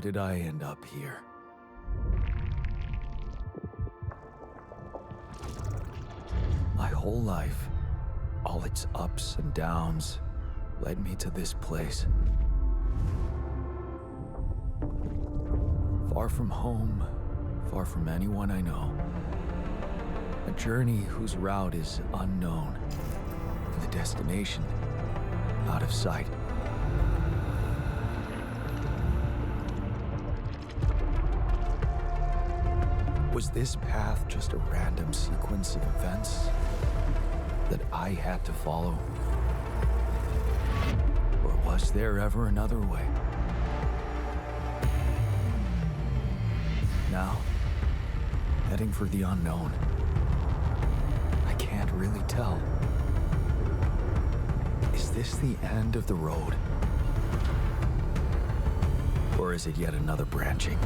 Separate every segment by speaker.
Speaker 1: did I end up here? My whole life, all its ups and downs, led me to this place. Far from home, far from anyone I know. A journey whose route is unknown, and the destination out of sight. Was this path just a random sequence of events that I had to follow? Or was there ever another way? Now, heading for the unknown. I can't really tell. Is this the end of the road? Or is it yet another branching?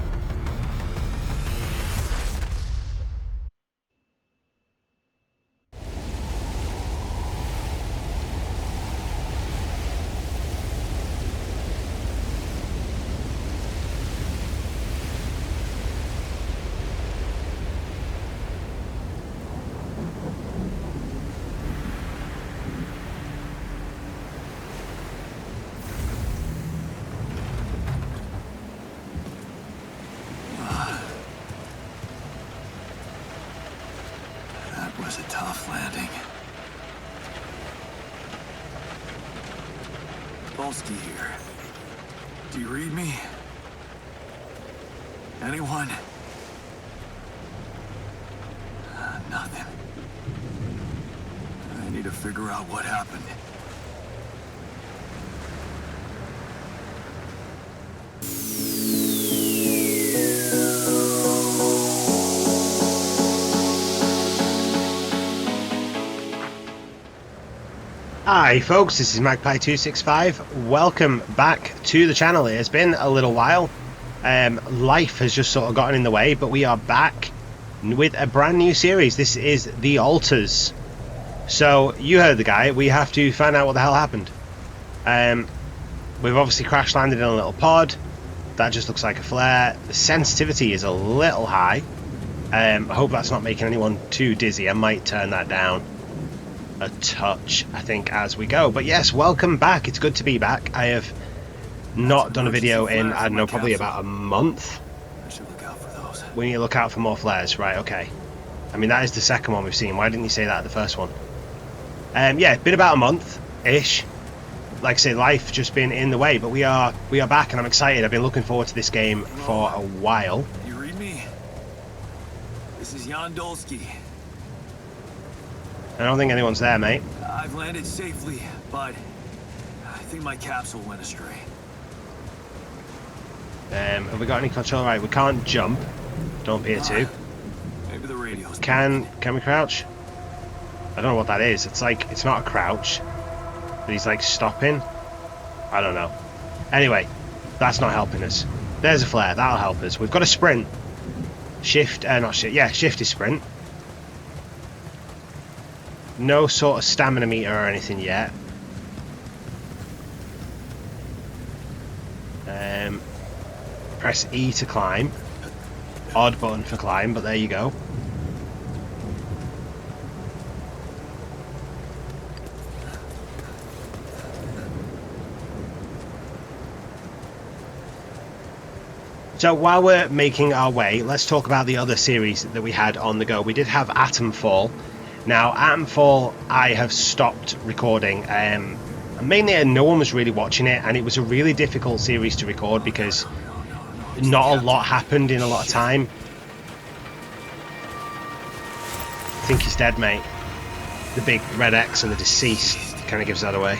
Speaker 1: Was a tough landing. Polsky here. Do you read me? Anyone? Nothing. I need to figure out what happened.
Speaker 2: Hi folks, this is Magpie265. Welcome back to the channel. It has been a little while. Life has just sort of gotten in the way, but we are back with a brand new series. This is The Alters. So, you heard the guy. We have to find out what the hell happened. We've obviously crash landed in a little pod. That just looks like a flare. The sensitivity is a little high. I hope that's not making anyone too dizzy. I might turn that down a touch, I think, as we go. But yes, welcome back. It's good to be back. I have not done a video in, I don't know, probably about a month.
Speaker 1: I should look out for those.
Speaker 2: We need to look out for more flares, right? Okay. I mean, that is the second one we've seen. Why didn't you say that at the first one? Yeah, it's been about a month-ish. Like I say, life just been in the way, but we are back, and I'm excited. I've been looking forward to this game for a while.
Speaker 1: You read me? This is Jan Dolsky.
Speaker 2: I don't think anyone's there, mate.
Speaker 1: I've landed safely, but I think my capsule went astray.
Speaker 2: Have we got any control? Right, we can't jump. Don't appear to.
Speaker 1: Maybe the radio's
Speaker 2: Can we crouch? I don't know what that is. It's like, it's not a crouch, but he's like stopping. I don't know. Anyway, that's not helping us. There's a flare. That'll help us. We've got a sprint. Shift, not shift. Yeah, shift is sprint. No sort of stamina meter or anything yet. Press E to climb. Odd button for climb, but there you go. So while we're making our way, let's talk about the other series that we had on the go. We did have Atomfall. Now, Atomfall, I have stopped recording. Mainly, no one was really watching it, and it was a really difficult series to record because not a lot happened in a lot of time. I think he's dead, mate. The big red X and the deceased kind of gives that away.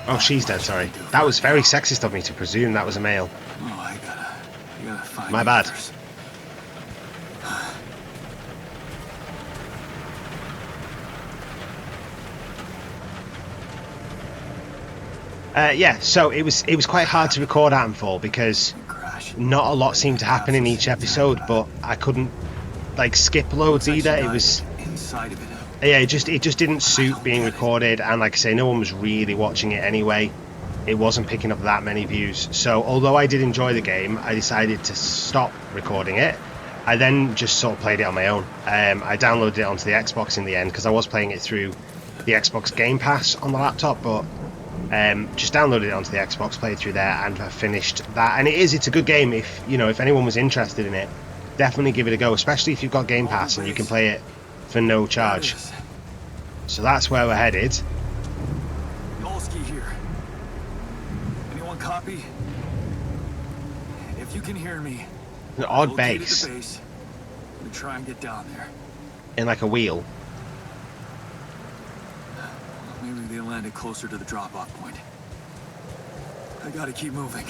Speaker 2: Oh, she's dead, sorry. That was very sexist of me to presume that was a male.
Speaker 1: Oh, I gotta find
Speaker 2: My bad.
Speaker 1: others.
Speaker 2: Yeah, so it was quite hard to record Atomfall because not a lot seemed to happen in each episode, but I couldn't like skip loads either. It was
Speaker 1: inside of it.
Speaker 2: Yeah, it just didn't suit being recorded, and like I say, no one was really watching it anyway. It wasn't picking up that many views. So although I did enjoy the game, I decided to stop recording it. I then just sort of played it on my own. I downloaded it onto the Xbox in the end because I was playing it through the Xbox Game Pass on the laptop, but just downloaded it onto the Xbox, played through there, and I finished that. And it's a good game. If anyone was interested in it, definitely give it a go, especially if you've got Game Pass and you can play it for no charge. So that's where we're headed.
Speaker 1: Nolsky here. Anyone copy? If you can hear me,
Speaker 2: An odd
Speaker 1: located
Speaker 2: base
Speaker 1: the base. We try and get down there.
Speaker 2: in like a wheel.
Speaker 1: Maybe they landed closer to the drop-off point. I gotta keep moving.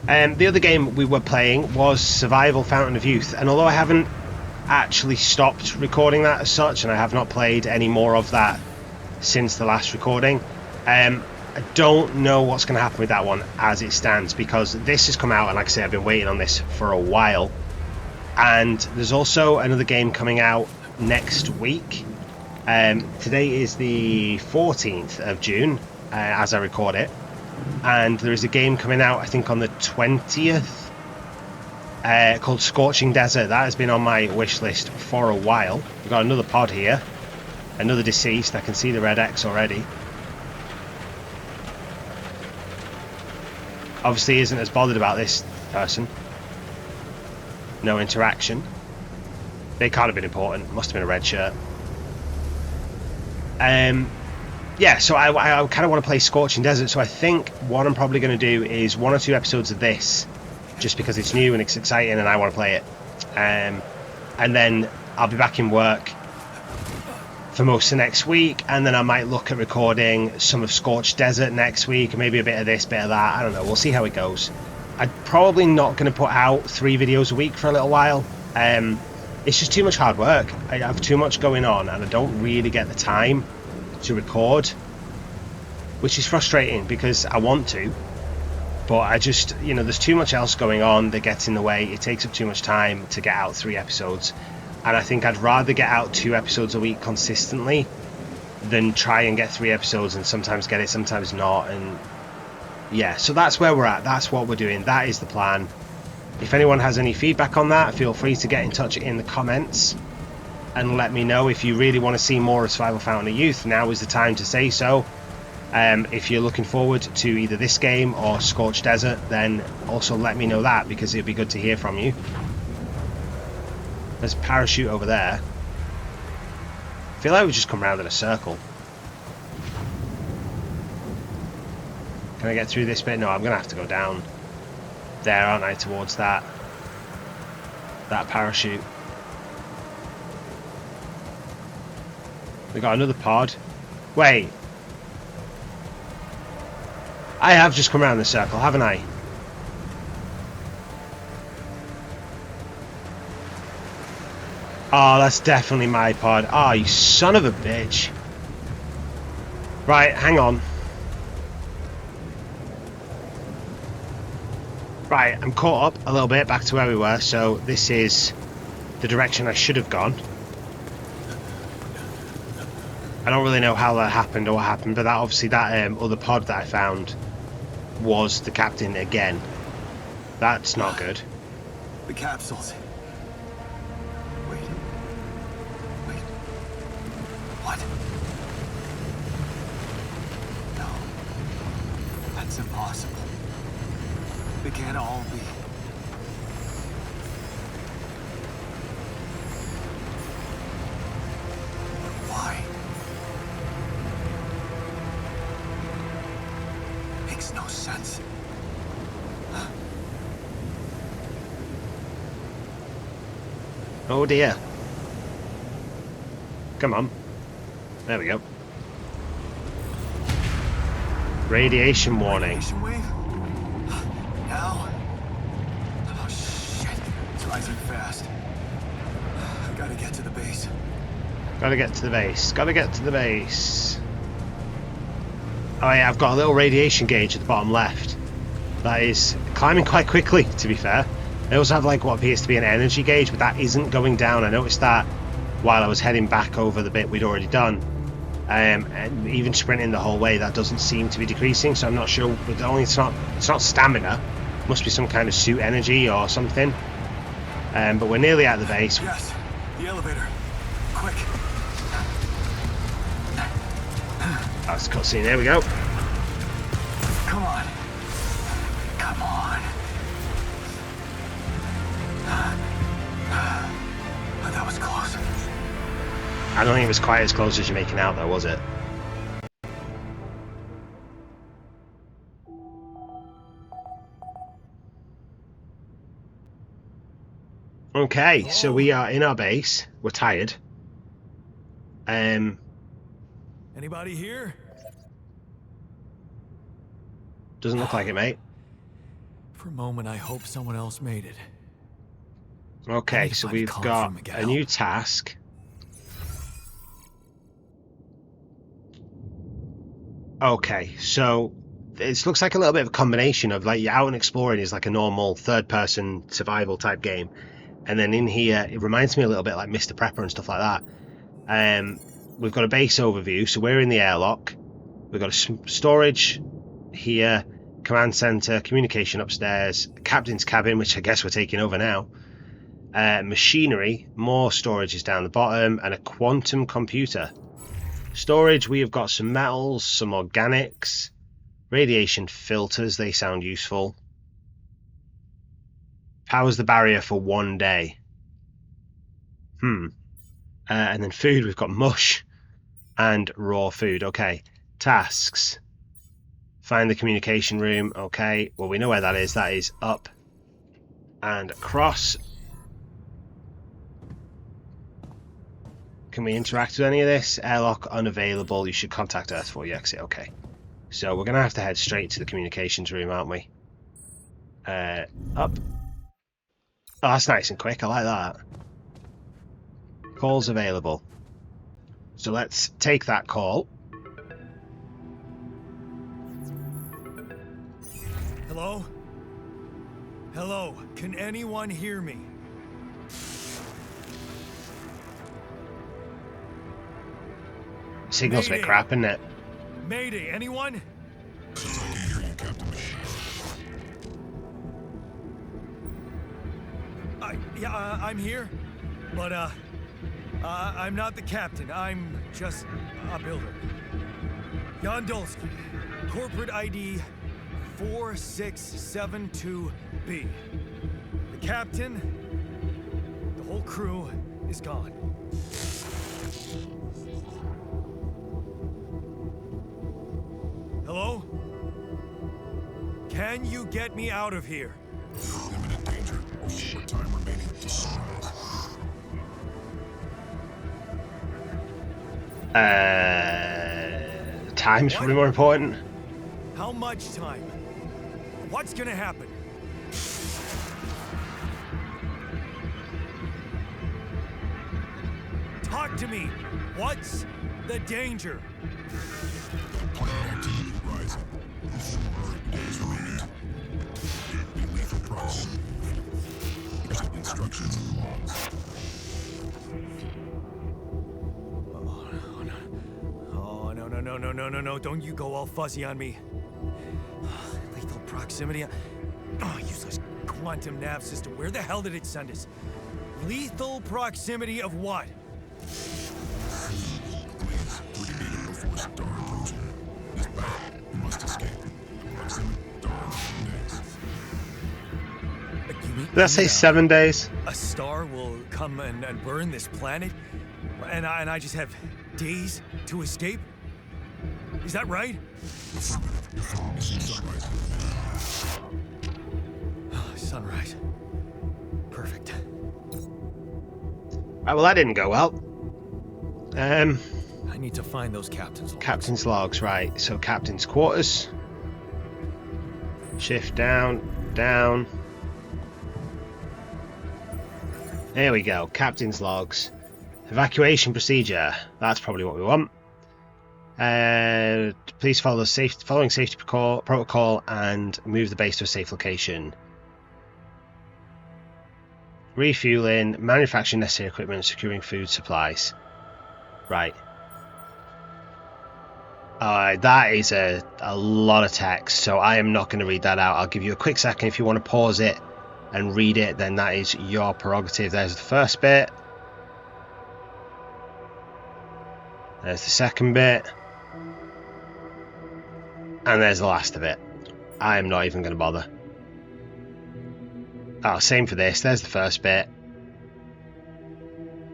Speaker 2: The other game we were playing was Survival Fountain of Youth, and although I haven't actually stopped recording that as such, and I have not played any more of that since the last recording, I don't know what's going to happen with that one as it stands, because this has come out, and like I say, I've been waiting on this for a while. And there's also another game coming out next week. Today is the 14th of June as I record it, and there is a game coming out I think on the 20th called Scorching Desert. That has been on my wish list for a while. We've got another pod here, another deceased. I can see the red X already. Obviously isn't as bothered about this person. No interaction. They can't have been important. Must have been a red shirt. Yeah, so I kind of want to play Scorching Desert, so I think what I'm probably going to do is 1 or 2 episodes of this, just because it's new and it's exciting and I want to play it. And then I'll be back in work for most of next week, and then I might look at recording some of Scorched Desert next week, maybe a bit of this, bit of that. I don't know, we'll see how it goes. I'm probably not going to put out 3 videos a week for a little while. It's just too much hard work. I have too much going on and I don't really get the time to record, which is frustrating because I want to, but I just, there's too much else going on that gets in the way. It takes up too much time to get out 3 episodes, and I think I'd rather get out 2 episodes a week consistently than try and get 3 episodes and sometimes get it, sometimes not. And yeah, so that's where we're at. That's what we're doing. That is the plan. If anyone has any feedback on that, feel free to get in touch in the comments and let me know. If you really want to see more of Survival Fountain of Youth, now is the time to say so. If you're looking forward to either this game or Scorched Desert, then also let me know that, because it'd be good to hear from you. There's a parachute over there. I feel like we just come round in a circle. Can I get through this bit? No, I'm gonna have to go down there, aren't I, towards that parachute. We got another pod. Wait, I have just come around the circle, haven't I? Oh, that's definitely my pod. Oh, you son of a bitch. Right, hang on. Right, I'm caught up a little bit back to where we were, so this is the direction I should have gone. I don't really know how that happened or what happened, but that obviously that other pod that I found was the captain again. That's not good.
Speaker 1: The capsules. Wait. What? No. That's impossible. They can't all be. Why? Makes no sense.
Speaker 2: Oh dear. Come on. There we go. Radiation warning.
Speaker 1: Radiation wave? Now? Oh shit. It's rising fast. I gotta get to the base.
Speaker 2: Gotta get to the base. Gotta get to the base. Oh yeah, I've got a little radiation gauge at the bottom left. That is climbing quite quickly, to be fair. I also have like what appears to be an energy gauge, but that isn't going down. I noticed that while I was heading back over the bit we'd already done. And even sprinting the whole way, that doesn't seem to be decreasing, so I'm not sure. But it's not stamina. Must be some kind of suit energy or something. But we're nearly at the base.
Speaker 3: Yes, the elevator. Quick.
Speaker 2: That's the cutscene. There we go.
Speaker 3: Come on. Come on. That was close.
Speaker 2: I don't think it was quite as close as you're making out, though, was it? Okay, so we are in our base. We're tired.
Speaker 3: Anybody here?
Speaker 2: Doesn't look like it, mate.
Speaker 1: For a moment, I hope someone else made it.
Speaker 2: Okay, so we've got a new task. Okay, so it looks like a little bit of a combination of, like, you're out and exploring is like a normal third-person survival type game, and then in here it reminds me a little bit like Mr. Prepper and stuff like that. We've got a base overview, so we're in the airlock. We've got a storage here, command center, communication upstairs, captain's cabin, which I guess we're taking over now. Machinery, more storage is down the bottom, and a quantum computer. Storage, we have got some metals, some organics, radiation filters, they sound useful. Powers the barrier for 1 day. And then food, we've got mush and raw food. Okay, tasks. Find the communication room. Okay, well, we know where that is. That is up and across. Can we interact with any of this? Airlock unavailable. You should contact Earth for your exit. Okay. So we're going to have to head straight to the communications room, aren't we? Up. Oh, that's nice and quick. I like that. Calls available. So let's take that call.
Speaker 3: Hello? Hello? Can anyone hear me?
Speaker 2: Signal's a bit crap, isn't it?
Speaker 3: Mayday, anyone?
Speaker 4: I can hear you, Captain Machine.
Speaker 3: I'm here, but I'm not the captain. I'm just a builder. Jan Dulski, corporate ID 4672B. The captain, the whole crew is gone. Hello? Can you get me out of here?
Speaker 4: Imminent danger. Short time remaining to sunrise.
Speaker 2: Time's probably more important.
Speaker 3: How much time? What's gonna happen? Talk to me. What's the danger?
Speaker 4: Planet activity rising. 4 days remaining. Be lethal proximity. Exit instructions and logs.
Speaker 3: Oh, no. Don't you go all fuzzy on me. Lethal proximity. Oh, useless quantum nav system. Where the hell did it send us? Lethal proximity of what?
Speaker 4: Please, we can beat it before star approaching. This battle, we must escape. Proximity, star, next.
Speaker 2: Did I say 7 days?
Speaker 3: A star will come and burn this planet, and I just have days to escape? Is that right?
Speaker 4: Sunrise.
Speaker 3: Sunrise. Perfect.
Speaker 2: Right, well, that didn't go well.
Speaker 1: I need to find those captains.
Speaker 2: Captain's logs, right. So captain's quarters. Shift down, down. There we go. Captain's logs. Evacuation procedure. That's probably what we want. Please follow the following safety protocol and move the base to a safe location. Refueling, manufacturing necessary equipment, securing food supplies. Right. Alright, that is a lot of text, so I am not going to read that out. I'll give you a quick second. If you want to pause it and read it, then that is your prerogative. There's the first bit. There's the second bit. And there's the last of it. I am not even going to bother. Oh, same for this. There's the first bit.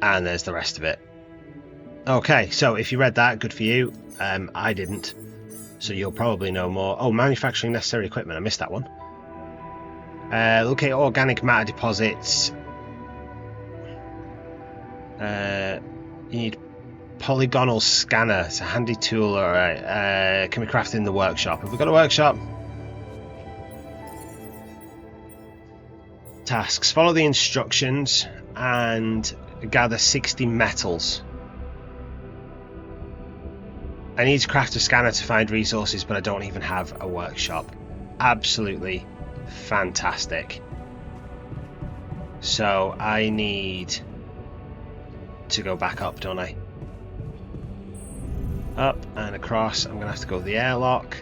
Speaker 2: And there's the rest of it. Okay, so if you read that, good for you. I didn't. So you'll probably know more. Oh, manufacturing necessary equipment. I missed that one. Locate organic matter deposits. You need polygonal scanner. It's a handy tool. Alright. Can be crafted in the workshop. Have we got a workshop? Tasks. Follow the instructions and gather 60 metals. I need to craft a scanner to find resources, but I don't even have a workshop. Absolutely fantastic. So I need to go back up, don't I? Up and across. I'm going to have to go to the airlock.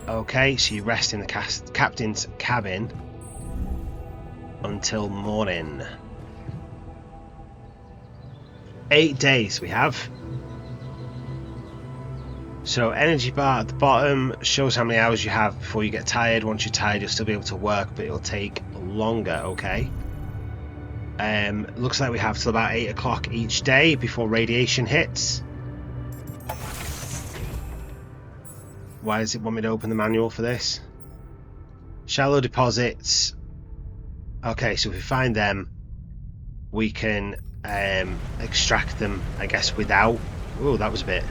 Speaker 2: Okay, so you rest in the captain's cabin until morning. 8 days we have. So energy bar at the bottom shows how many hours you have before you get tired. Once you're tired, you'll still be able to work, but it'll take longer. Okay. Looks like we have till about 8 o'clock each day before radiation hits. Why does it want me to open the manual for this? Shallow deposits. Okay, so if we find them, we can extract them, I guess, without... Oh, that was a bit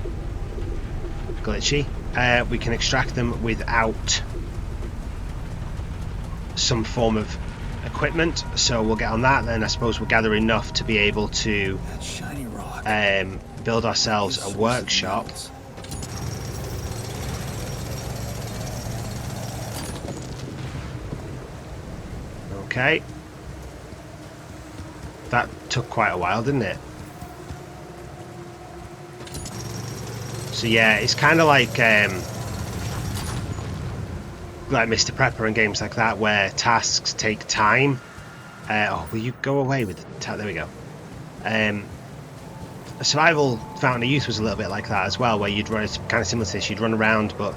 Speaker 2: glitchy. We can extract them without some form of equipment, so we'll get on that. Then I suppose we'll gather enough to be able to
Speaker 1: That shiny rock.
Speaker 2: build ourselves a workshop. Okay. That took quite a while, didn't it? So yeah, it's kind of like Mr. Prepper and games like that, where tasks take time. Oh, will you go away with the there we go. Survival Fountain of Youth was a little bit like that as well, where you'd run, it's kind of similar to this, you'd run around, but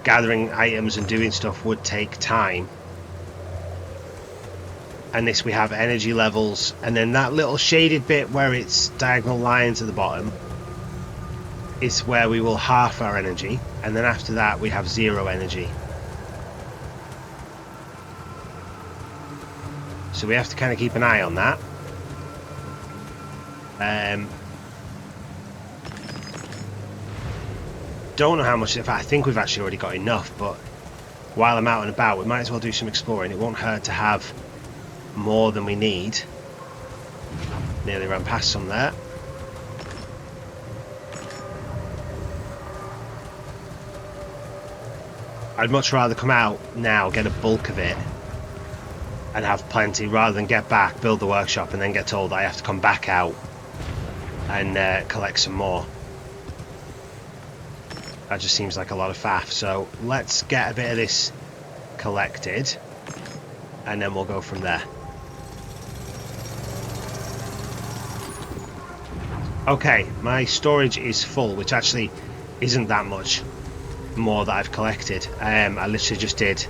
Speaker 2: gathering items and doing stuff would take time. And this, we have energy levels, and then that little shaded bit where it's diagonal lines at the bottom is where we will half our energy, and then after that we have 0 energy. So we have to kind of keep an eye on that. Don't know how much, in fact I think we've actually already got enough, but while I'm out and about we might as well do some exploring. It won't hurt to have more than we need. Nearly ran past some there. I'd much rather come out now, get a bulk of it and have plenty, rather than get back, build the workshop and then get told I have to come back out and collect some more. That just seems like a lot of faff. So let's get a bit of this collected and then we'll go from there. Okay, my storage is full, which actually isn't that much more that I've collected. I literally just did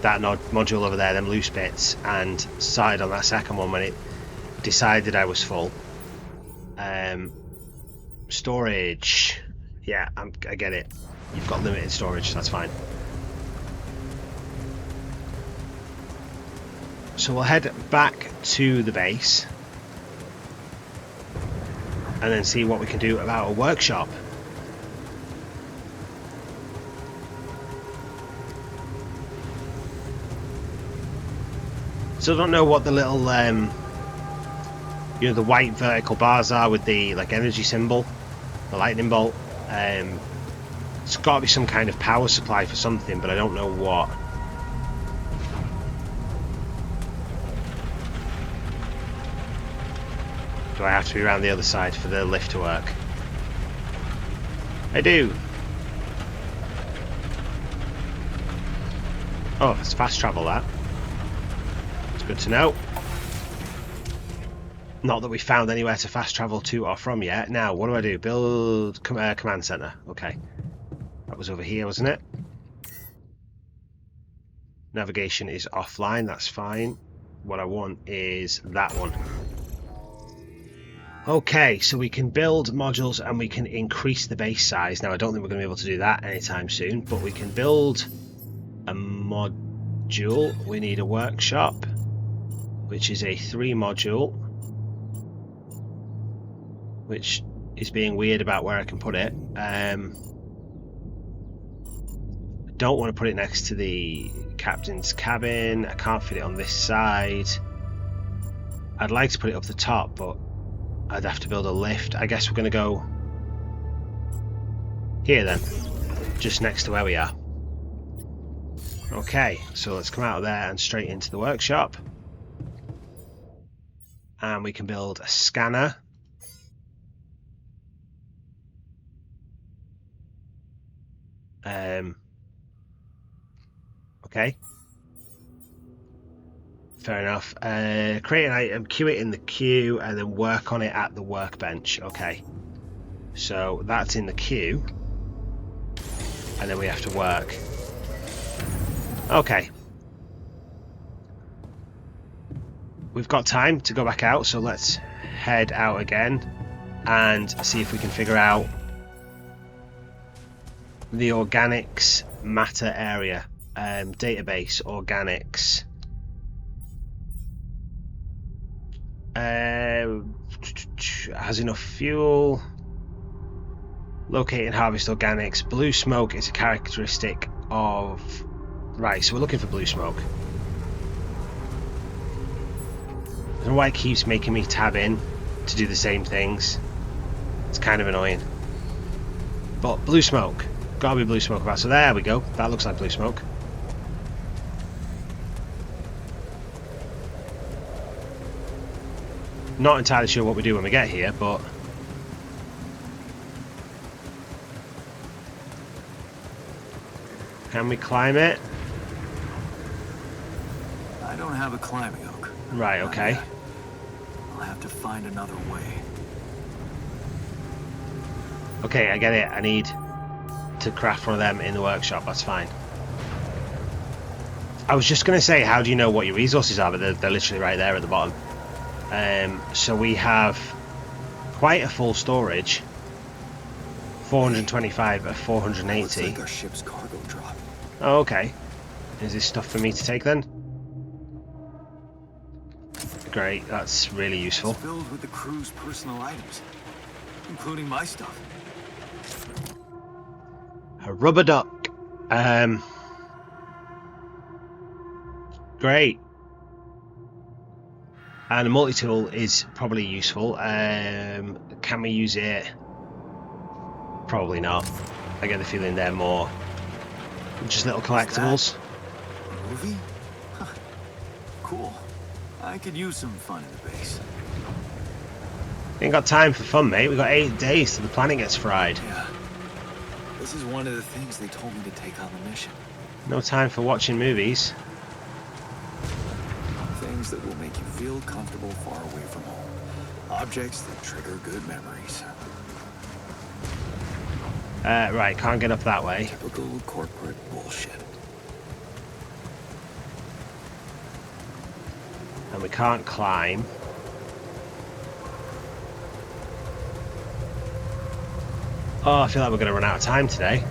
Speaker 2: that module over there, them loose bits, and started on that second one when it decided I was full. Storage. Yeah, I get it. You've got limited storage, that's fine. So we'll head back to the base and then see what we can do about a workshop. Still don't know what the little the white vertical bars are with the energy symbol, the lightning bolt. It's got to be some kind of power supply for something, but I don't know what. Do I have to be around the other side for the lift to work? I do. Oh, it's fast travel, that. It's good to know. Not that we found anywhere to fast travel to or from yet. Now, what do I do? Build command center. Okay. That was over here, wasn't it? Navigation is offline. That's fine. What I want is that one. Okay, so we can build modules and we can increase the base size. Now, I don't think we're going to be able to do that anytime soon, but we can build a module. We need a workshop, which is a 3 module, which is being weird about where I can put it. I don't want to put it next to the captain's cabin. I can't fit it on this side. I'd like to put it up the top, but I'd have to build a lift. I guess we're going to go here then, just next to where we are. Okay, so let's come out of there and straight into the workshop. And we can build a scanner. Okay. Fair enough. Create an item, queue it in the queue, and then work on it at the workbench. Okay. So that's in the queue. And then we have to work. Okay. We've got time to go back out, so let's head out again and see if we can figure out the organics matter area. Database organics. Has enough fuel. Locate and harvest organics. Blue smoke is a characteristic of... Right, so we're looking for blue smoke. I don't know why it keeps making me tab in to do the same things. It's kind of annoying. But blue smoke. Gotta be blue smoke about. So there we go. That looks like blue smoke. Not entirely sure what we do when we get here, but... Can we climb it?
Speaker 3: I don't have a climbing hook.
Speaker 2: Right, okay.
Speaker 3: I'll have to find another way.
Speaker 2: Okay, I get it. I need to craft one of them in the workshop. That's fine. I was just going to say, how do you know what your resources are? But they're literally right there at the bottom. So we have quite a full storage. 425 of 480.
Speaker 3: Looks like our ship's cargo drop.
Speaker 2: Oh, okay. Is this stuff for me to take then? Great, that's really useful.
Speaker 3: It's filled with the crew's personal items, including my stuff.
Speaker 2: A rubber duck. Great. And a multi-tool is probably useful. Can we use it? Probably not. I get the feeling they're more just little collectibles.
Speaker 3: A movie? Huh. Cool. I could use some fun in the base.
Speaker 2: Ain't got time for fun, mate. We've got 8 days till the planet gets fried.
Speaker 3: Yeah. This is one of the things they told me to take on the mission.
Speaker 2: No time for watching movies.
Speaker 3: Things that will make you feel comfortable far away from home. Objects that trigger good memories.
Speaker 2: Right, can't get up that way.
Speaker 3: Typical corporate bullshit.
Speaker 2: And we can't climb. Oh, I feel like we're going to run out of time today.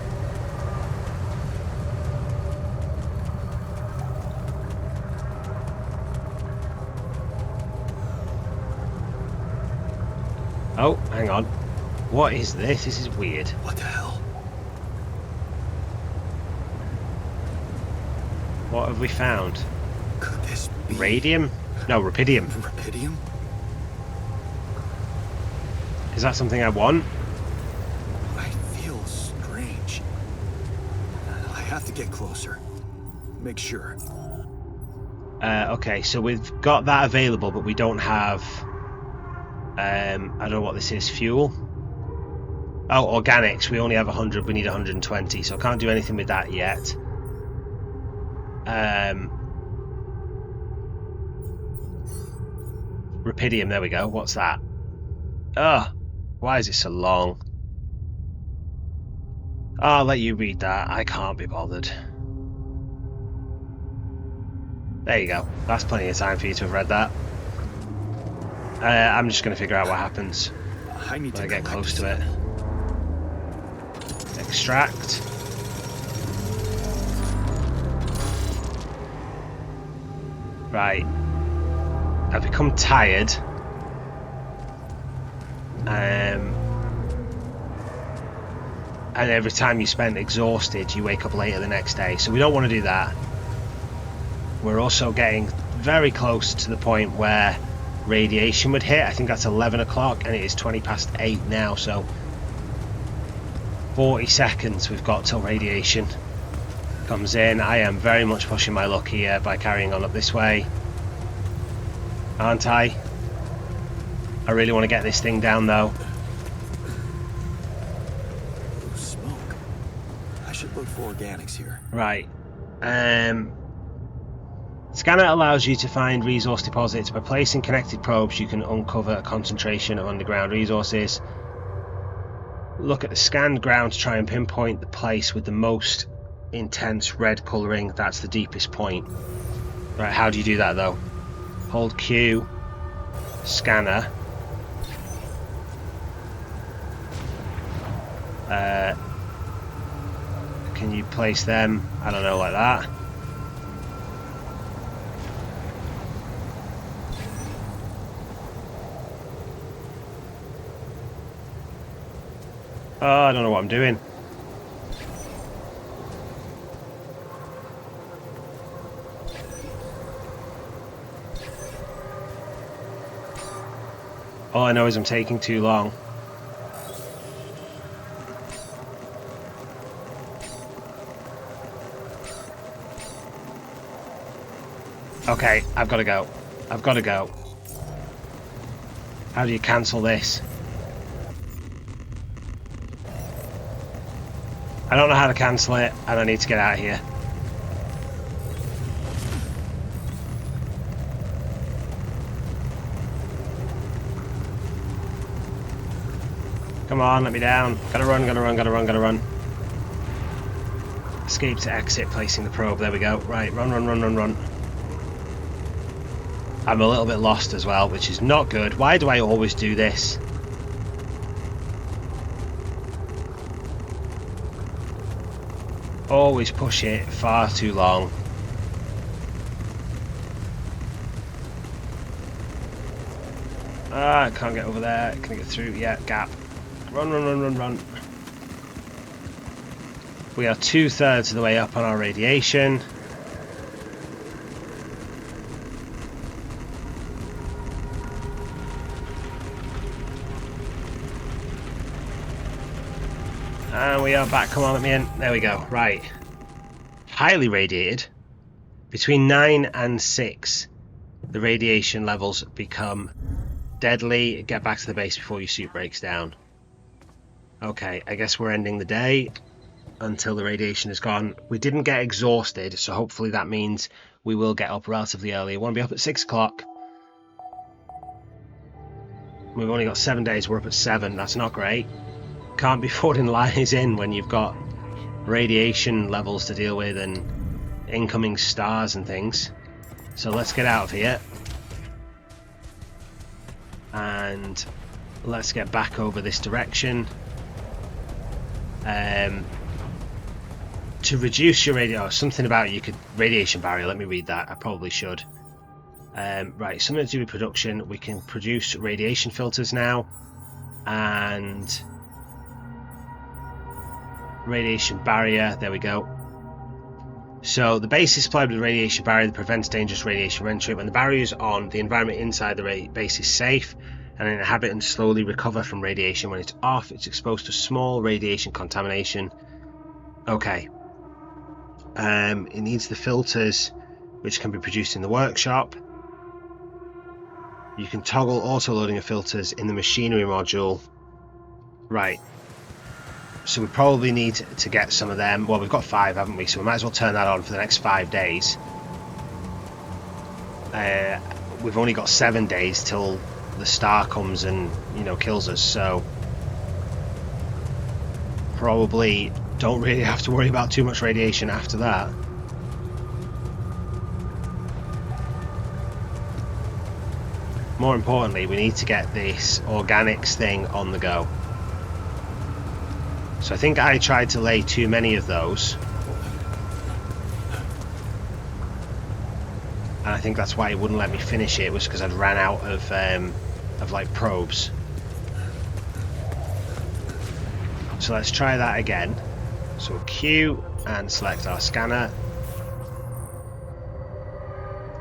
Speaker 2: Oh, hang on. What is this? This is weird.
Speaker 3: What the hell?
Speaker 2: What have we found?
Speaker 3: Could this be...
Speaker 2: Radium? No, Rapidium.
Speaker 3: Rapidium?
Speaker 2: Is that something I want?
Speaker 3: I feel strange. I have to get closer. Make sure.
Speaker 2: Okay, so we've got that available, but we don't have I don't know what this is. Fuel. Oh, organics. We only have 100. We need 120, so I can't do anything with that yet. Rapidium. There we go. What's that? Oh, why is it so long? Oh, I'll let you read that. I can't be bothered. There you go. That's plenty of time for you to have read that. I'm just going to figure out what happens
Speaker 1: I need
Speaker 2: when I
Speaker 1: to
Speaker 2: get close to it. Extract. Right. I've become tired. And every time you spend exhausted, you wake up later the next day. So we don't want to do that. We're also getting very close to the point where radiation would hit. I think that's 11 o'clock and it is 20 past 8 now, so 40 seconds we've got till radiation comes in. I am very much pushing my luck here by carrying on up this way, aren't I? I really want to get this thing down though.
Speaker 1: Ooh, smoke. I should look for organics here.
Speaker 2: Right. Scanner allows you to find resource deposits. By placing connected probes, you can uncover a concentration of underground resources. Look at the scanned ground to try and pinpoint the place with the most intense red colouring. That's the deepest point. Right, how do you do that though? Hold Q, scanner. Can you place them? I don't know, like that. Oh, I don't know what I'm doing. All I know is I'm taking too long. Okay, I've got to go. I've got to go. How do you cancel this? I don't know how to cancel it, and I need to get out of here. Come on, let me down. Gotta run, gotta run, gotta run, gotta run. Escape to exit, placing the probe. There we go. Right, run, run, run, run, run. I'm a little bit lost as well, which is not good. Why do I always do this? Always push it far too long. Ah, I can't get over there. Can I get through? Yeah, gap. Run, run, run, run, run. We are 2/3 of the way up on our radiation. And we are back. Come on, let me in. There we go. Right. Highly radiated. Between 9 and 6, the radiation levels become deadly. Get back to the base before your suit breaks down. Okay, I guess we're ending the day until the radiation is gone. We didn't get exhausted, so hopefully that means we will get up relatively early. I want to be up at 6 o'clock. We've only got 7 days. We're up at 7. That's not great. Can't be putting lies in when you've got radiation levels to deal with and incoming stars and things. So let's get out of here and let's get back over this direction. To reduce your something about you could radiation barrier. Let me read that. I probably should. Right, something to do with production. We can produce radiation filters now, and radiation barrier. There we go. So the base is supplied with a radiation barrier that prevents dangerous radiation entry. When the barrier is on, the environment inside the base is safe, and inhabitants slowly recover from radiation. When it's off, it's exposed to small radiation contamination. Okay. It needs the filters, which can be produced in the workshop. You can toggle auto-loading of filters in the machinery module. Right. So we probably need to get some of them. Well, we've got 5, haven't we? So we might as well turn that on for the next 5 days. We've only got 7 days till the star comes and, you know, kills us. So probably don't really have to worry about too much radiation after that. More importantly, we need to get this organics thing on the go. So I think I tried to lay too many of those. And I think that's why it wouldn't let me finish it, was because I'd ran out of like probes. So let's try that again. So Q and select our scanner.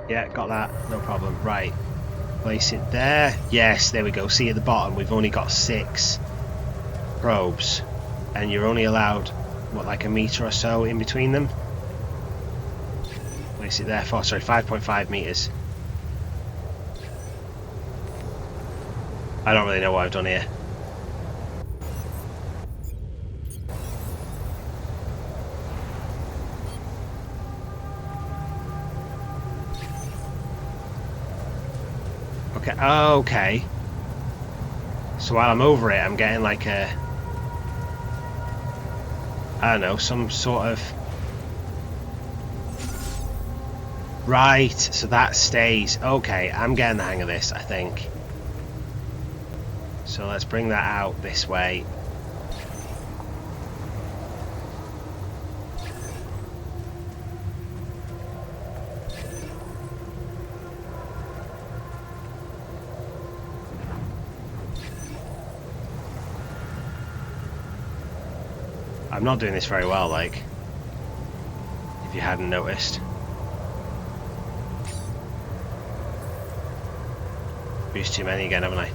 Speaker 2: Yeah, got that, no problem. Right. Place it there. Yes, there we go. See at the bottom we've only got 6 probes, and you're only allowed what, like a meter or so in between them. Place it there for, sorry, 5.5 meters. I don't really know what I've done here. Okay. So while I'm over it, I'm getting like a, I don't know, some sort of, right, so that stays. Okay, I'm getting the hang of this, I think. So let's bring that out this way. I'm not doing this very well, like, if you hadn't noticed. Used too many again, haven't I?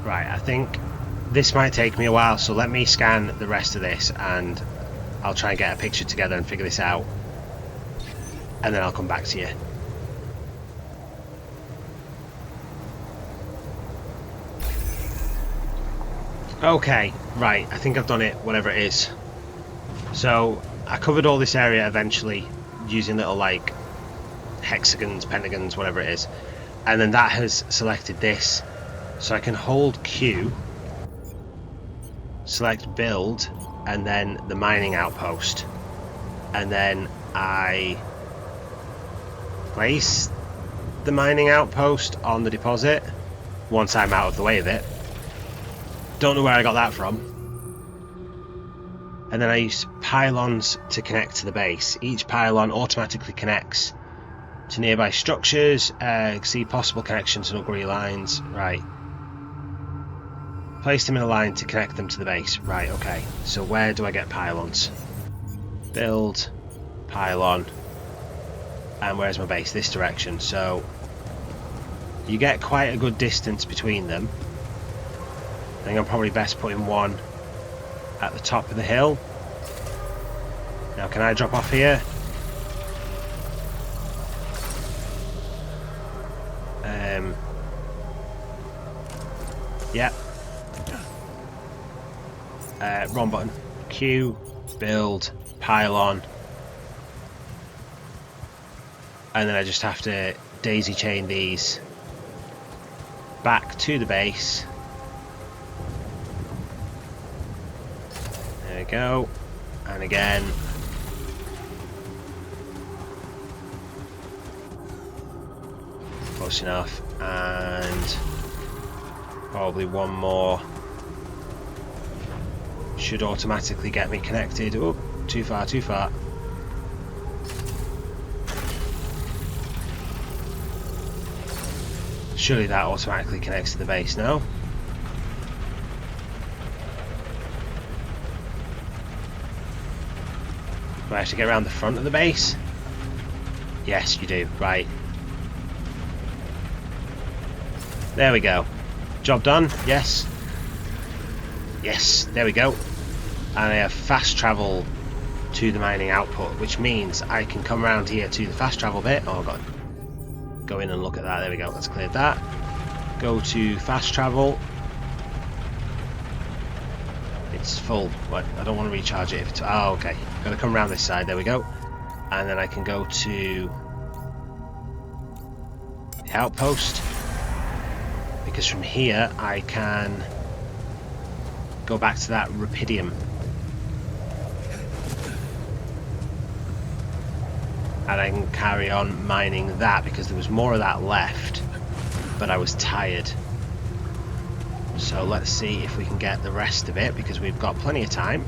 Speaker 2: Right, I think this might take me a while, so let me scan the rest of this and I'll try and get a picture together and figure this out, and then I'll come back to you. Okay, right, I think I've done it, whatever it is. So I covered all this area eventually using little like hexagons, pentagons, whatever it is, and then that has selected this. So I can hold Q, select build, and then the mining outpost, and then I place the mining outpost on the deposit once I'm out of the way of it. Don't know where I got that from. And then I use pylons to connect to the base. Each pylon automatically connects to nearby structures. See possible connections and upgrade lines. Right. Place them in a line to connect them to the base. Right, okay. So where do I get pylons? Build, pylon, and where's my base? This direction. So you get quite a good distance between them. I think I'm probably best putting one at the top of the hill. Now can I drop off here? Yep. Wrong button. Q, build, pylon, and then I just have to daisy chain these back to the base. There we go, and again. Close enough, and probably one more. Should automatically get me connected. Oh, too far, too far. Surely that automatically connects to the base now. Do I have to get around the front of the base? Yes, you do. Right. There we go. Job done. Yes. Yes, there we go. And I have fast travel to the mining output, which means I can come around here to the fast travel bit. Oh god. Go in and look at that. There we go. Let's clear that. Go to fast travel. It's full, but I don't want to recharge it if it's... Oh, okay. Gotta come around this side. There we go. And then I can go to the outpost, because from here I can go back to that rupidium. And I can carry on mining that, because there was more of that left, but I was tired. So let's see if we can get the rest of it, because we've got plenty of time.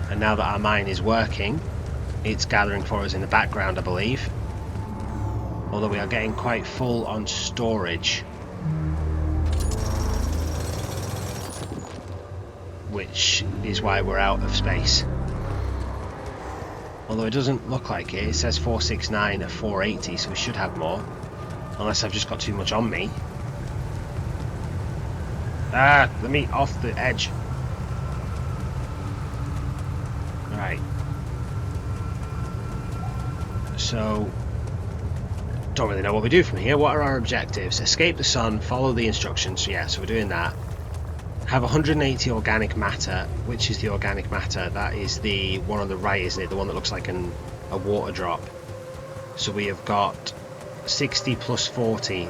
Speaker 2: And now that our mine is working, it's gathering for us in the background, I believe. Although we are getting quite full on storage, which is why we're out of space. Although it doesn't look like it. It says 469 at 480, so we should have more. Unless I've just got too much on me. Ah, let me off the edge. Right. So, don't really know what we do from here. What are our objectives? Escape the sun, follow the instructions. Yeah, so we're doing that. Have 180 organic matter. Which is the organic matter? That is the one on the right, isn't it? The one that looks like a water drop. So we have got 60 plus 40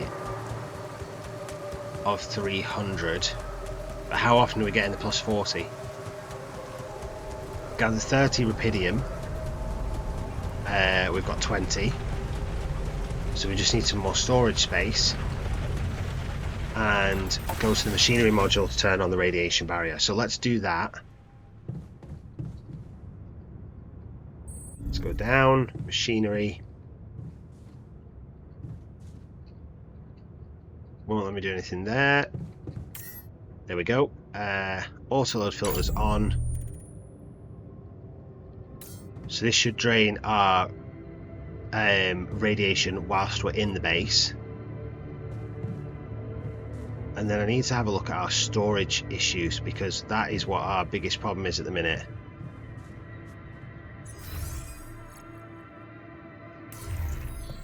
Speaker 2: of 300. But how often are we getting the plus 40? Gather 30 rupidium. We've got 20. So we just need some more storage space. And go to the machinery module to turn on the radiation barrier. So let's do that. Let's go down, machinery. Won't let me do anything there. There we go. Auto load filters on. So this should drain our radiation whilst we're in the base. And then I need to have a look at our storage issues, because that is what our biggest problem is at the minute.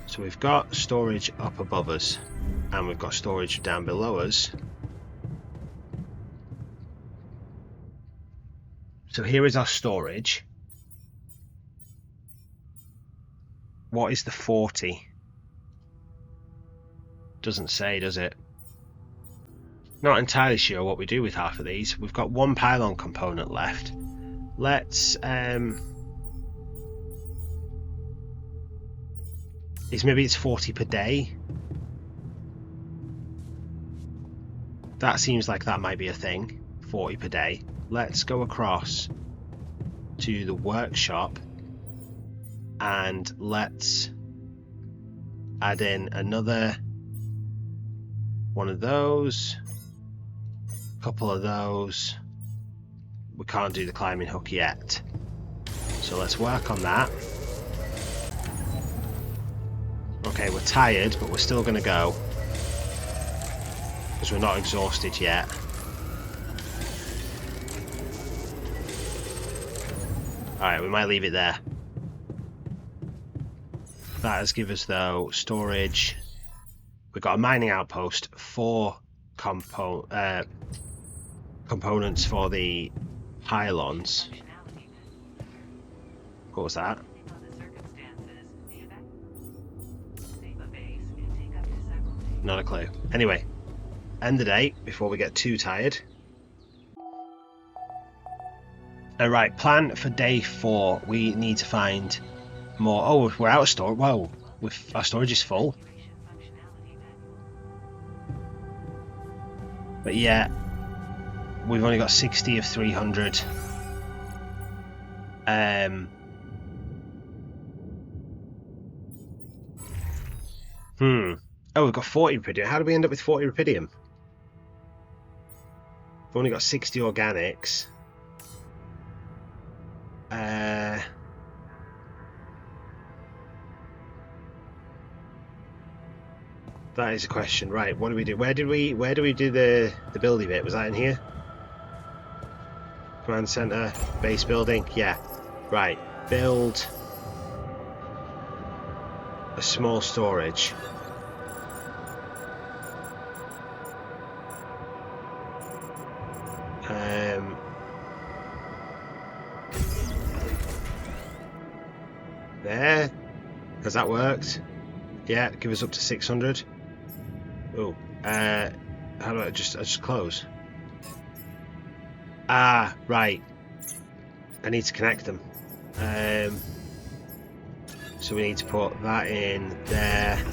Speaker 2: So we've got storage up above us, and we've got storage down below us. So here is our storage. What is the 40? Doesn't say, does it? Not entirely sure what we do with half of these. We've got one pylon component left. Let's maybe it's 40 per day. That seems like that might be a thing. 40 per day. Let's go across to the workshop and let's add in another one of those. Couple of those. We can't do the climbing hook yet, so let's work on that. Okay, we're tired, but we're still gonna go because we're not exhausted yet. Alright, we might leave it there. That has given us, though, storage. We've got a mining outpost, 4 components for the pylons. What was that? Not a clue. Anyway, end the day before we get too tired. Alright, plan for day 4. We need to find more. Oh, we're out of storage. Whoa, our storage is full. But yeah, we've only got 60 of 300. Oh, we've got 40 rupidium. How did we end up with 40 rupidium? We've only got 60 organics. That is a question. Right, what do we do? Where do we do the building bit? Was that in here? Command center, base building. Yeah. Right. Build a small storage. There. Has that worked? Yeah, give us up to 600. Oh, how do I just close? Ah, right. I need to connect them. So we need to put that in there,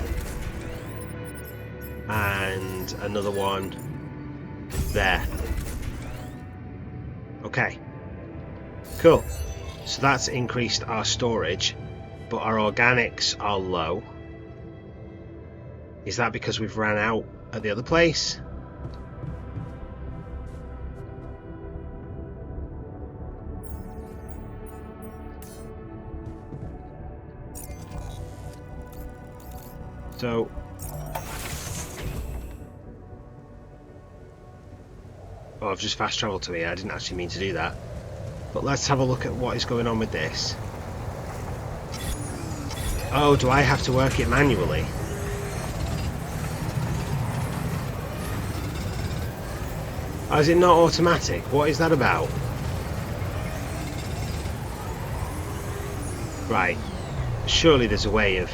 Speaker 2: and another one there. Okay. Cool. So that's increased our storage, but our organics are low. Is that because we've ran out at the other place? So oh, I've just fast traveled to here. I didn't actually mean to do that. But let's have a look at what is going on with this. Oh, do I have to work it manually? Oh, is it not automatic? What is that about? Right. Surely there's a way of...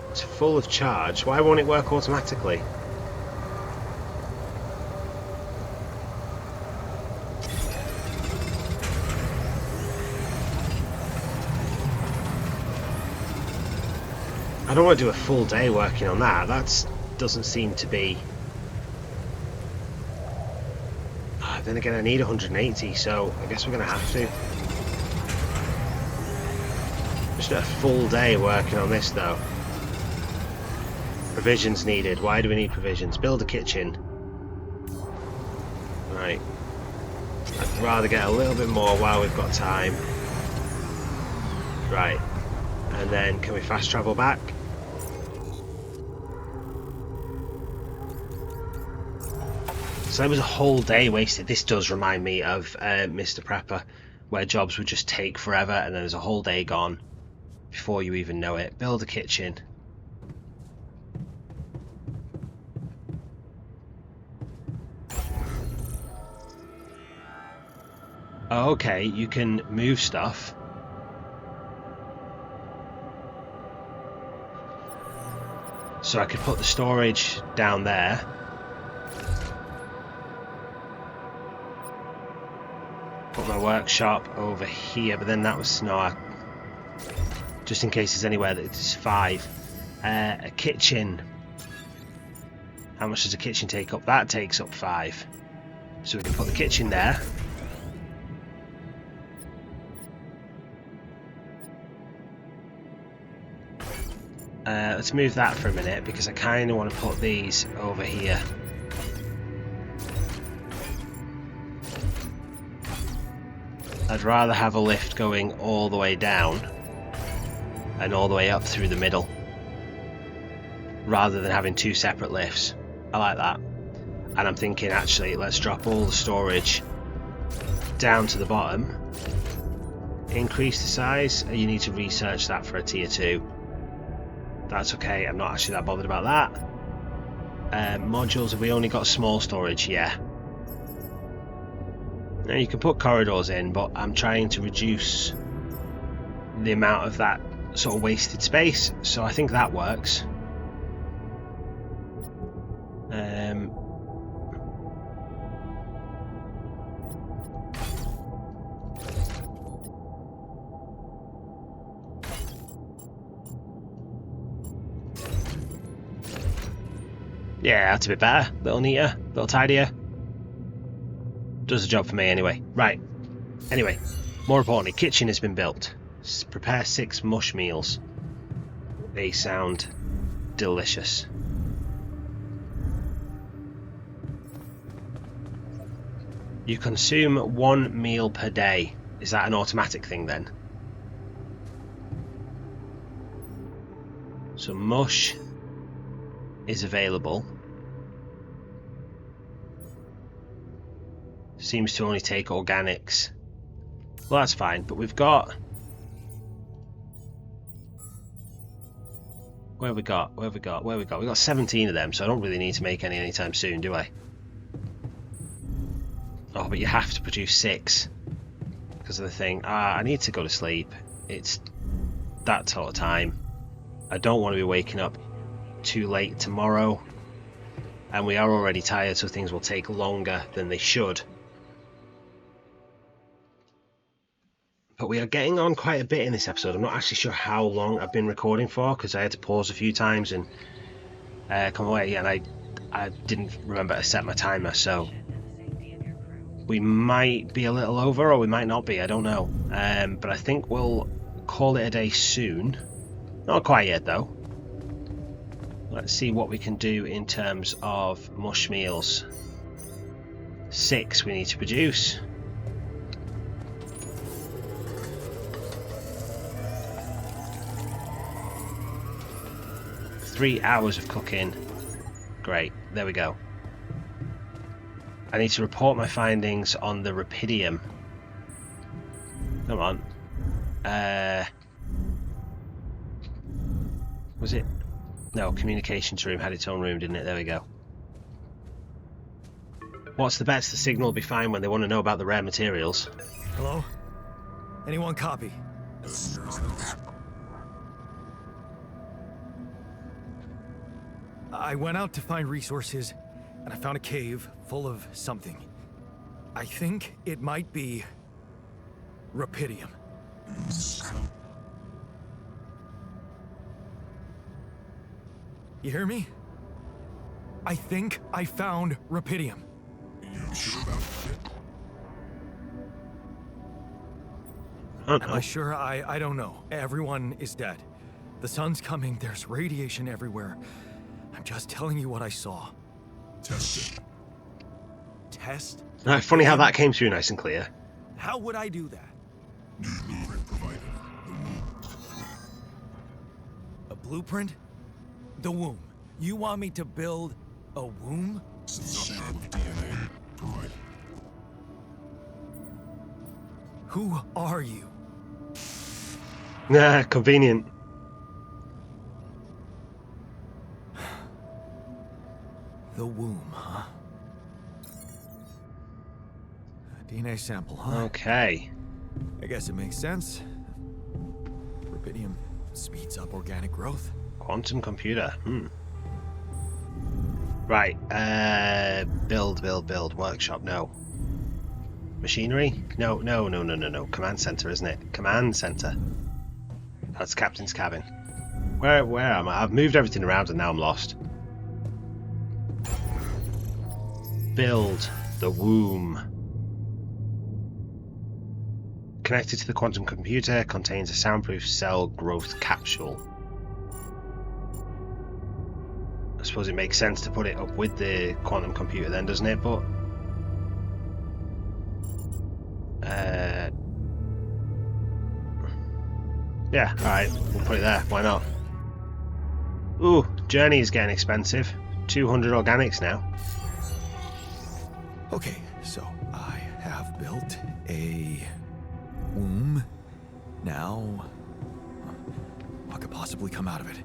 Speaker 2: It's full of charge. Why won't it work automatically? I don't want to do a full day working on that. That doesn't seem to be... Then again, I need 180, so I guess we're going to have to. Just a full day working on this, though. Provisions needed. Why do we need provisions? Build a kitchen. Right. I'd rather get a little bit more while we've got time. Right. And then, can we fast travel back? So that was a whole day wasted. This does remind me of Mr. Prepper, where jobs would just take forever and then there's a whole day gone before you even know it. Build a kitchen. Oh, okay, you can move stuff. So I could put the storage down there. Put my workshop over here, but then that was no. Just in case there's anywhere that it's 5. A kitchen. How much does a kitchen take up? That takes up 5. So we can put the kitchen there. Let's move that for a minute because I kind of want to put these over here. I'd rather have a lift going all the way down and all the way up through the middle rather than having 2 separate lifts. I like that. And I'm thinking actually let's drop all the storage down to the bottom. Increase the size. You need to research that for a tier 2. That's okay, I'm not actually that bothered about that. Modules, have we only got small storage? Yeah. Now you can put corridors in, but I'm trying to reduce the amount of that sort of wasted space, so I think that works. Yeah, that's a bit better. A little neater, a little tidier. Does the job for me anyway. Right. Anyway, more importantly, kitchen has been built. Prepare 6 mush meals. They sound delicious. You consume 1 meal per day. Is that an automatic thing then? So mush is available. Seems to only take organics. Well, that's fine, but we've got... Where have we got? We've got 17 of them, so I don't really need to make any anytime soon, do I? Oh, but you have to produce 6 because of the thing. I need to go to sleep. It's that sort of time. I don't want to be waking up too late tomorrow, and we are already tired, so things will take longer than they should. But we are getting on quite a bit in this episode. I'm not actually sure how long I've been recording for because I had to pause a few times and come away, and I didn't remember to set my timer, so we might be a little over or we might not be, I don't know. But I think we'll call it a day soon. Not quite yet though. Let's see what we can do in terms of mush meals. 6 we need to produce. Three hours of cooking. Great, there we go. I need to report my findings on the Rapidium. Come on. Was it? No, communications room had its own room, didn't it? There we go. What's the bets? The signal will be fine when they want to know about the rare materials.
Speaker 3: Hello? Anyone copy? I went out to find resources, and I found a cave full of something. I think it might be Rapidium. You hear me? I think I found Rapidium.
Speaker 4: You sure about it?
Speaker 3: Am I sure? I don't know. Everyone is dead. The sun's coming, there's radiation everywhere. I'm just telling you what I saw.
Speaker 4: Test it.
Speaker 3: Test?
Speaker 2: Funny how that came through nice and clear.
Speaker 3: How would I do that?
Speaker 4: New blueprint provided.
Speaker 3: A blueprint? The womb. You want me to build a womb?
Speaker 4: Sample of DNA provided.
Speaker 3: Who are you?
Speaker 2: Nah, convenient.
Speaker 3: The womb, huh? A DNA sample, huh?
Speaker 2: Okay.
Speaker 3: I guess it makes sense. Rapidium speeds up organic growth.
Speaker 2: Quantum computer. Right. Build. Workshop. No. Machinery? No. Command center, isn't it? Command center. That's captain's cabin. Where am I? I've moved everything around and now I'm lost. Build the womb. Connected to the quantum computer, contains a soundproof cell growth capsule. I suppose it makes sense to put it up with the quantum computer then, doesn't it? But yeah, alright, we'll put it there, why not? Ooh, journey is getting expensive. 200 organics now.
Speaker 3: Okay, so I have built a womb. Now, what could possibly come out of it?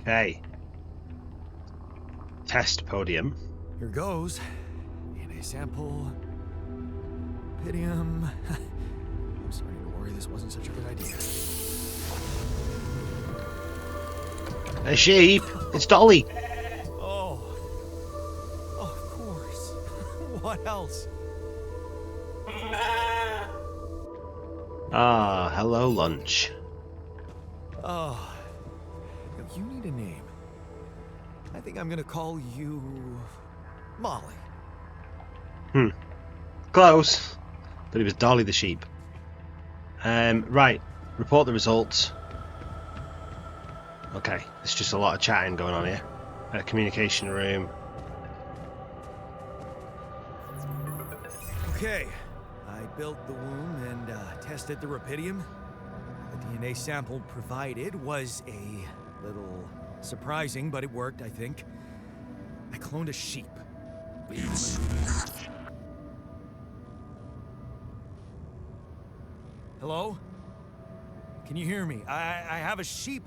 Speaker 2: Okay. Test podium.
Speaker 3: Here goes. DNA sample. Rapidium. I'm starting to worry this wasn't such a good idea.
Speaker 2: A sheep! It's Dolly!
Speaker 3: Oh, of course. What else?
Speaker 2: Ah, hello lunch.
Speaker 3: Oh, you need a name. I think I'm gonna call you Molly.
Speaker 2: Close. But it was Dolly the sheep. Right. Report the results. Okay, there's just a lot of chatting going on here. Communication room.
Speaker 3: Okay, I built the womb and tested the Rapidium. DNA sample provided was a little surprising, but it worked, I think. I cloned a sheep. Hello? Can you hear me? I have a sheep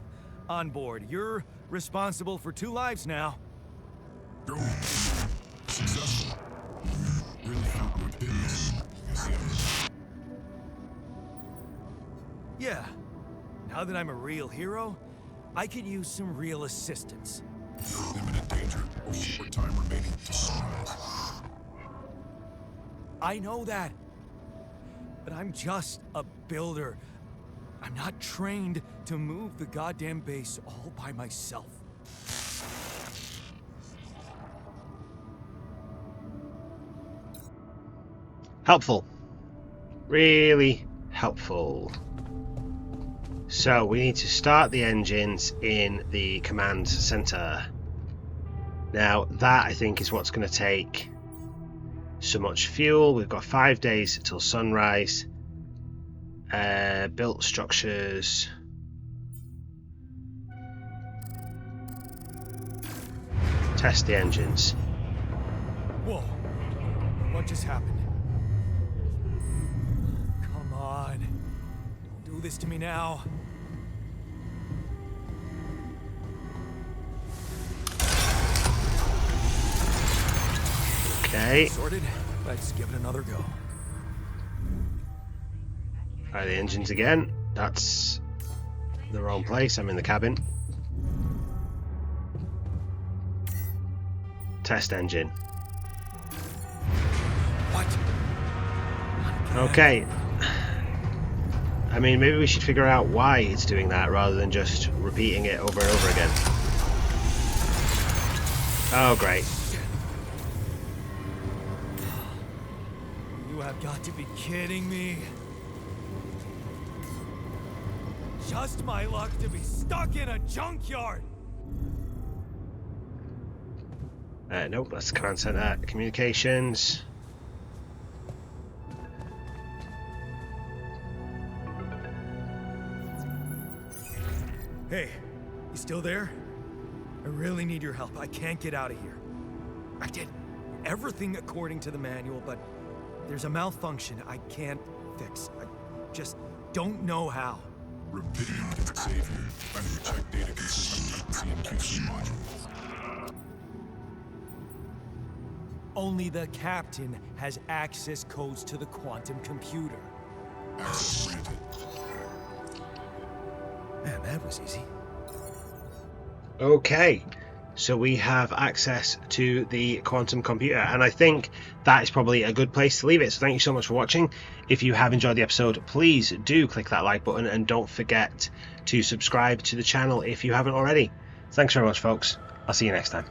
Speaker 3: on board. You're responsible for 2 lives now.
Speaker 4: Go. Successful. Really found what did this.
Speaker 3: Yeah. Now that I'm a real hero, I could use some real assistance.
Speaker 4: Imminent danger. Only short time remaining to sunrise.
Speaker 3: I know that. But I'm just a builder. I'm not trained to move the goddamn base all by myself.
Speaker 2: Helpful. Really helpful. So we need to start the engines in the command center. Now that, I think, is what's going to take so much fuel. We've got 5 days till sunrise. Built structures. Test the engines.
Speaker 3: Whoa. What just happened? Come on. Don't do this to me now.
Speaker 2: Okay.
Speaker 3: Sorted. Let's give it another go.
Speaker 2: Try the engines again. That's the wrong place. I'm in the cabin. Test engine.
Speaker 3: What?
Speaker 2: Okay. I mean, maybe we should figure out why it's doing that rather than just repeating it over and over again. Oh, great.
Speaker 3: You have got to be kidding me. Just my luck to be stuck in a junkyard.
Speaker 2: Nope, that's the command center. Communications.
Speaker 3: Hey, you still there? I really need your help. I can't get out of here. I did everything according to the manual, but there's a malfunction I can't fix. I just don't know how.
Speaker 4: Rapidity can save you. Find your check data consistent with CMQC module.
Speaker 3: Only the captain has access codes to the quantum computer.
Speaker 4: Access granted.
Speaker 3: Man, that was easy.
Speaker 2: Okay, so we have access to the quantum computer, and I think that is probably a good place to leave it. So thank you so much for watching. If you have enjoyed the episode, please do click that like button and don't forget to subscribe to the channel if you haven't already. Thanks very much, folks. I'll see you next time.